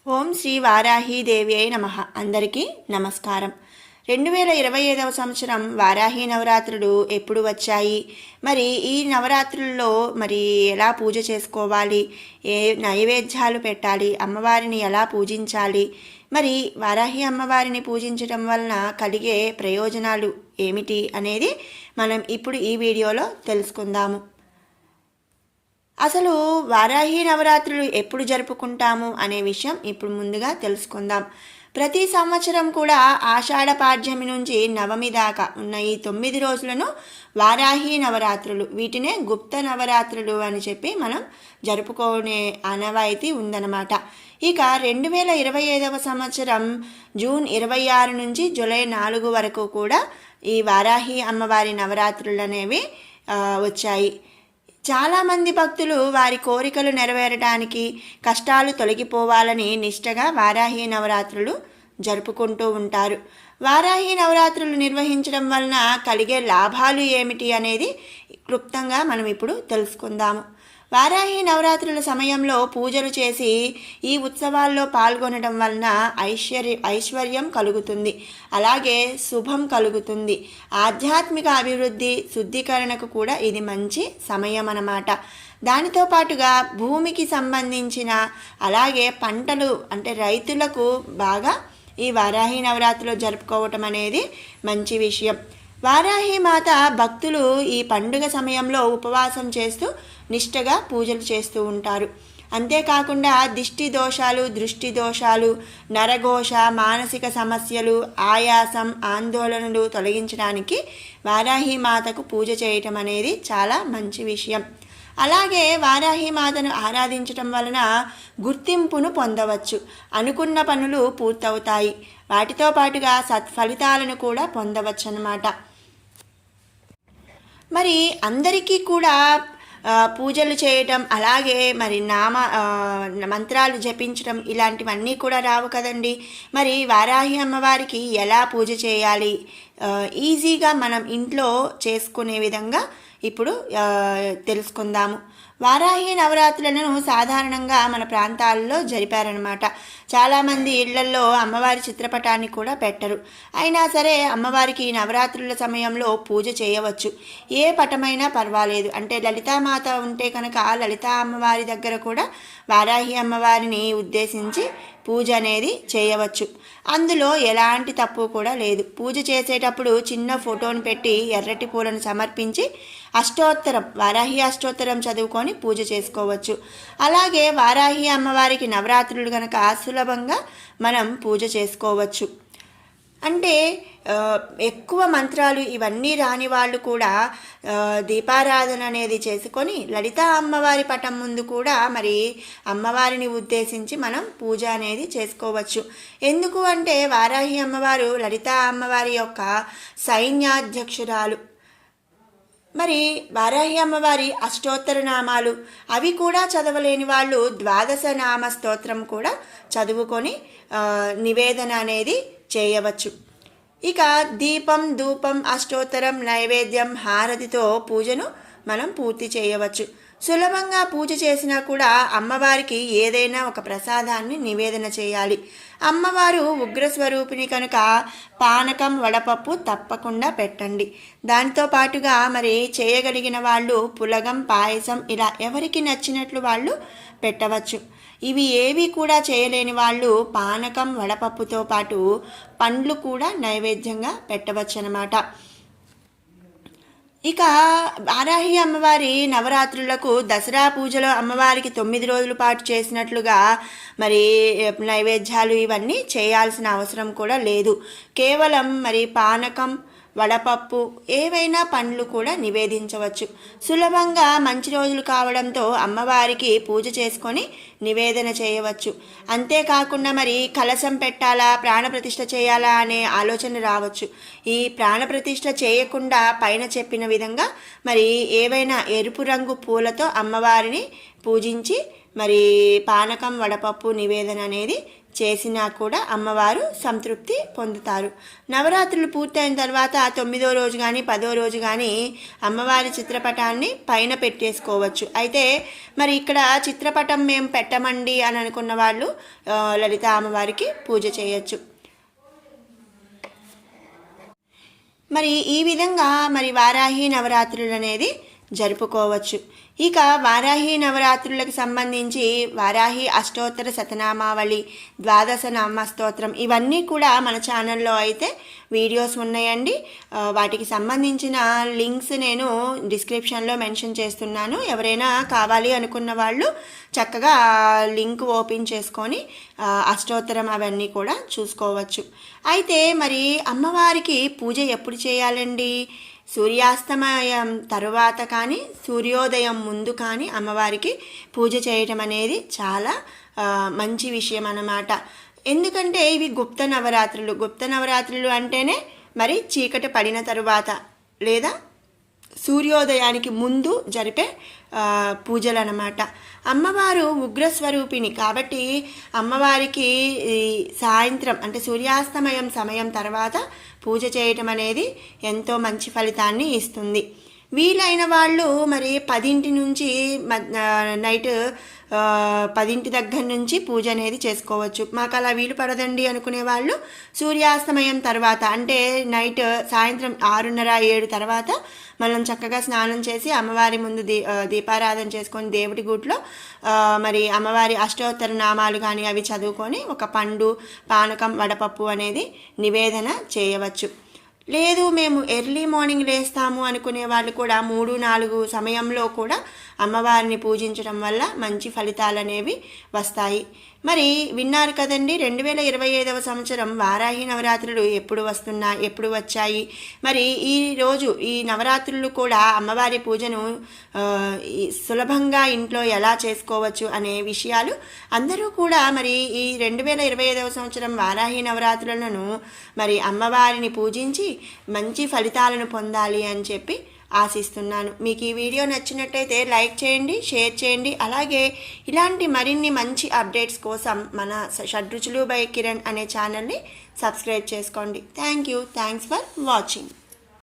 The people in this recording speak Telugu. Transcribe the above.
ఓం శ్రీ వారాహీదేవి అయి నమః. అందరికీ నమస్కారం. 2025వ సంవత్సరం వారాహి నవరాత్రులు ఎప్పుడు వచ్చాయి, మరి ఈ నవరాత్రుల్లో మరి ఎలా పూజ చేసుకోవాలి, ఏ నైవేద్యాలు పెట్టాలి, అమ్మవారిని ఎలా పూజించాలి, మరి వారాహి అమ్మవారిని పూజించడం వలన కలిగే ప్రయోజనాలు ఏమిటి అనేది మనం ఇప్పుడు ఈ వీడియోలో తెలుసుకుందాము. అసలు వారాహి నవరాత్రులు ఎప్పుడు జరుపుకుంటాము అనే విషయం ఇప్పుడు ముందుగా తెలుసుకుందాం. ప్రతి సంవత్సరం కూడా ఆషాఢ పాడ్యమి నుంచి నవమి దాకా ఉన్న ఈ 9 రోజులను వారాహి నవరాత్రులు, వీటినే గుప్త నవరాత్రులు అని చెప్పి మనం జరుపుకునే ఆనవాయితీ ఉందన్నమాట. ఇక 2025వ సంవత్సరం జూన్ 26 నుంచి జూలై 4 వరకు కూడా ఈ వారాహి అమ్మవారి నవరాత్రులు అనేవి వచ్చాయి. చాలామంది భక్తులు వారి కోరికలు నెరవేరడానికి, కష్టాలు తొలగిపోవాలని నిష్టగా వారాహి నవరాత్రులు జరుపుకుంటూ ఉంటారు. వారాహి నవరాత్రులు నిర్వహించడం వలన కలిగే లాభాలు ఏమిటి అనేది క్లుప్తంగా మనం ఇప్పుడు తెలుసుకుందాము. వారాహి నవరాత్రుల సమయంలో పూజలు చేసి ఈ ఉత్సవాల్లో పాల్గొనడం వలన ఐశ్వర్యం కలుగుతుంది, అలాగే శుభం కలుగుతుంది. ఆధ్యాత్మిక అభివృద్ధి, శుద్ధీకరణకు కూడా ఇది మంచి సమయం అన్నమాట. దానితో పాటుగా భూమికి సంబంధించిన, అలాగే పంటలు అంటే రైతులకు బాగా ఈ వారాహి నవరాత్రులు జరుపుకోవటం అనేది మంచి విషయం. వారాహి మాత భక్తులు ఈ పండుగ సమయంలో ఉపవాసం చేస్తూ నిష్టగా పూజలు చేస్తూ ఉంటారు. అంతేకాకుండా దిష్టి దోషాలు, దృష్టి దోషాలు, నరఘోష, మానసిక సమస్యలు, ఆయాసం, ఆందోళనలు తొలగించడానికి వారాహి మాతకు పూజ చేయటం అనేది చాలా మంచి విషయం. అలాగే వారాహి మాతను ఆరాధించటం వలన గుర్తింపును పొందవచ్చు, అనుకున్న పనులు పూర్తవుతాయి, వాటితో పాటుగా సత్ఫలితాలను కూడా పొందవచ్చు అన్నమాట. మరి అందరికీ కూడా పూజలు చేయటం, అలాగే మరి మంత్రాలు జపించడం ఇలాంటివన్నీ కూడా రావు కదండి. మరి వారాహి అమ్మవారికి ఎలా పూజ చేయాలి, ఈజీగా మనం ఇంట్లో చేసుకునే విధంగా ఇప్పుడు తెలుసుకుందాము. వారాహి నవరాత్రులను సాధారణంగా మన ప్రాంతాల్లో జరిపారనమాట. చాలామంది ఇళ్లల్లో అమ్మవారి చిత్రపటాన్ని కూడా పెట్టరు. అయినా సరే అమ్మవారికి నవరాత్రుల సమయంలో పూజ చేయవచ్చు. ఏ పటమైనా పర్వాలేదు. అంటే లలితామాత ఉంటే కనుక లలితా అమ్మవారి దగ్గర కూడా వారాహి అమ్మవారిని ఉద్దేశించి పూజ అనేది చేయవచ్చు. అందులో ఎలాంటి తప్పు కూడా లేదు. పూజ చేసేటప్పుడు చిన్న ఫోటోను పెట్టి ఎర్రటి పూలను సమర్పించి వారాహి అష్టోత్తరం చదువుకొని పూజ చేసుకోవచ్చు. అలాగే వారాహి అమ్మవారికి నవరాత్రులు కనుక సులభంగా మనం పూజ చేసుకోవచ్చు. అంటే ఎక్కువ మంత్రాలు ఇవన్నీ రాని వాళ్ళు కూడా దీపారాధన అనేది చేసుకొని లలితా అమ్మవారి పటం ముందు కూడా మరి అమ్మవారిని ఉద్దేశించి మనం పూజ అనేది చేసుకోవచ్చు. ఎందుకు అంటే వారాహి అమ్మవారు లలితా అమ్మవారి యొక్క సైన్యాధ్యక్షురాలు. మరి వారాహి అమ్మవారి అష్టోత్తర నామాలు అవి కూడా చదవలేని వాళ్ళు 12 నామ స్తోత్రం కూడా చదువుకొని నివేదన అనేది చేయవచ్చు. ఇక దీపం, ధూపం, అష్టోత్తరం, నైవేద్యం, హారతితో పూజను మనం పూర్తి చేయవచ్చు. సులభంగా పూజ చేసినా కూడా అమ్మవారికి ఏదైనా ఒక ప్రసాదాన్ని నివేదన చేయాలి. అమ్మవారు ఉగ్రస్వరూపిణి కనుక పానకం, వడపప్పు తప్పకుండా పెట్టండి. దానితో పాటుగా మరి చేయగలిగిన వాళ్ళు పులగం, పాయసం ఇలా ఎవరికి నచ్చినట్లు వాళ్ళు పెట్టవచ్చు. ఇవి ఏవి కూడా చేయలేని వాళ్ళు పానకం, వడపప్పుతో పాటు పండ్లు కూడా నైవేద్యంగా పెట్టవచ్చు అన్నమాట. ఇక వారాహి అమ్మవారి నవరాత్రులకు దసరా పూజలో అమ్మవారికి 9 రోజుల పాటు చేసినట్లుగా మరి నైవేద్యాలు ఇవన్నీ చేయాల్సిన అవసరం కూడా లేదు. కేవలం మరి పానకం, వడపప్పు, ఏవైనా పండ్లు కూడా నివేదించవచ్చు. సులభంగా మంచి రోజులు కావడంతో అమ్మవారికి పూజ చేసుకొని నివేదన చేయవచ్చు. అంతేకాకుండా మరి కలశం పెట్టాలా, ప్రాణప్రతిష్ఠ చేయాలా అనే ఆలోచన రావచ్చు. ఈ ప్రాణప్రతిష్ఠ చేయకుండా పైన చెప్పిన విధంగా మరి ఏవైనా ఎరుపు రంగు పూలతో అమ్మవారిని పూజించి మరి పానకం, వడపప్పు నివేదన అనేది చేసినా కూడా అమ్మవారు సంతృప్తి పొందుతారు. నవరాత్రులు పూర్తయిన తర్వాత 9వ రోజు కానీ 10వ రోజు కానీ అమ్మవారి చిత్రపటాన్ని పైన పెట్టేసుకోవచ్చు. అయితే మరి ఇక్కడ చిత్రపటం మేము పెట్టమండి అని అనుకున్న వాళ్ళు లలిత అమ్మవారికి పూజ చేయొచ్చు. మరి ఈ విధంగా మరి వారాహి నవరాత్రులు అనేది జరుపుకోవచ్చు. ఇక వారాహి నవరాత్రులకు సంబంధించి వారాహి అష్టోత్తర శతనామావళి, ద్వాదశ నామ స్తోత్రం ఇవన్నీ కూడా మన ఛానల్లో అయితే వీడియోస్ ఉన్నాయండి. వాటికి సంబంధించిన లింక్స్ నేను డిస్క్రిప్షన్లో మెన్షన్ చేస్తున్నాను. ఎవరైనా కావాలి అనుకున్న వాళ్ళు చక్కగా లింక్ ఓపెన్ చేసుకొని అష్టోత్తరం అవన్నీ కూడా చూసుకోవచ్చు. అయితే మరి అమ్మవారికి పూజ ఎప్పుడు చేయాలండి? సూర్యాస్తమయం తరువాత కానీ సూర్యోదయం ముందు కానీ అమ్మవారికి పూజ చేయటం అనేది చాలా మంచి విషయం అన్నమాట. ఎందుకంటే ఇవి గుప్త నవరాత్రులు అంటేనే మరి చీకటి పడిన తరువాత లేదా సూర్యోదయానికి ముందు జరిపే పూజలు అన్నమాట. అమ్మవారు ఉగ్రస్వరూపిణి కాబట్టి అమ్మవారికి సాయంత్రం అంటే సూర్యాస్తమయం సమయం తర్వాత పూజ చేయటం అనేది ఎంతో మంచి ఫలితాన్ని ఇస్తుంది. వీలైన వాళ్ళు మరి 10 నుంచి నైట్ 10 దగ్గర నుంచి పూజ అనేది చేసుకోవచ్చు. మాకు అలా వీలు పడదండి అనుకునే వాళ్ళు సూర్యాస్తమయం తర్వాత అంటే నైట్ సాయంత్రం 6:30-7 తర్వాత మనం చక్కగా స్నానం చేసి అమ్మవారి ముందు దీపారాధన చేసుకొని దేవుడి గుడిలో మరి అమ్మవారి అష్టోత్తర నామాలు కానీ అవి చదువుకొని ఒక పండు, పానకం, వడపప్పు అనేది నివేదన చేయవచ్చు. లేదు మేము ఎర్లీ మార్నింగ్ లేస్తాము అనుకునే వాళ్ళు కూడా 3-4 సమయంలో కూడా అమ్మవారిని పూజించడం వల్ల మంచి ఫలితాలు అనేవి వస్తాయి. మరి విన్నారు కదండి, 2025వ సంవత్సరం వారాహి నవరాత్రులు ఎప్పుడు వచ్చాయి. మరి ఈరోజు ఈ నవరాత్రులు కూడా అమ్మవారి పూజను సులభంగా ఇంట్లో ఎలా చేసుకోవచ్చు అనే విషయాలు అందరూ కూడా మరి ఈ 2025వ సంవత్సరం వారాహి నవరాత్రులను మరి అమ్మవారిని పూజించి మంచి ఫలితాలను పొందాలి అని చెప్పి ఆశిస్తున్నాను. మీకు ఈ వీడియో నచ్చినట్టయితే లైక్ చేయండి, షేర్ చేయండి. అలాగే ఇలాంటి మరిన్ని మంచి అప్డేట్స్ కోసం మన షడ్రుచులు బై కిరణ్ అనే ఛానల్ని సబ్స్క్రైబ్ చేసుకోండి. Thanks for watching.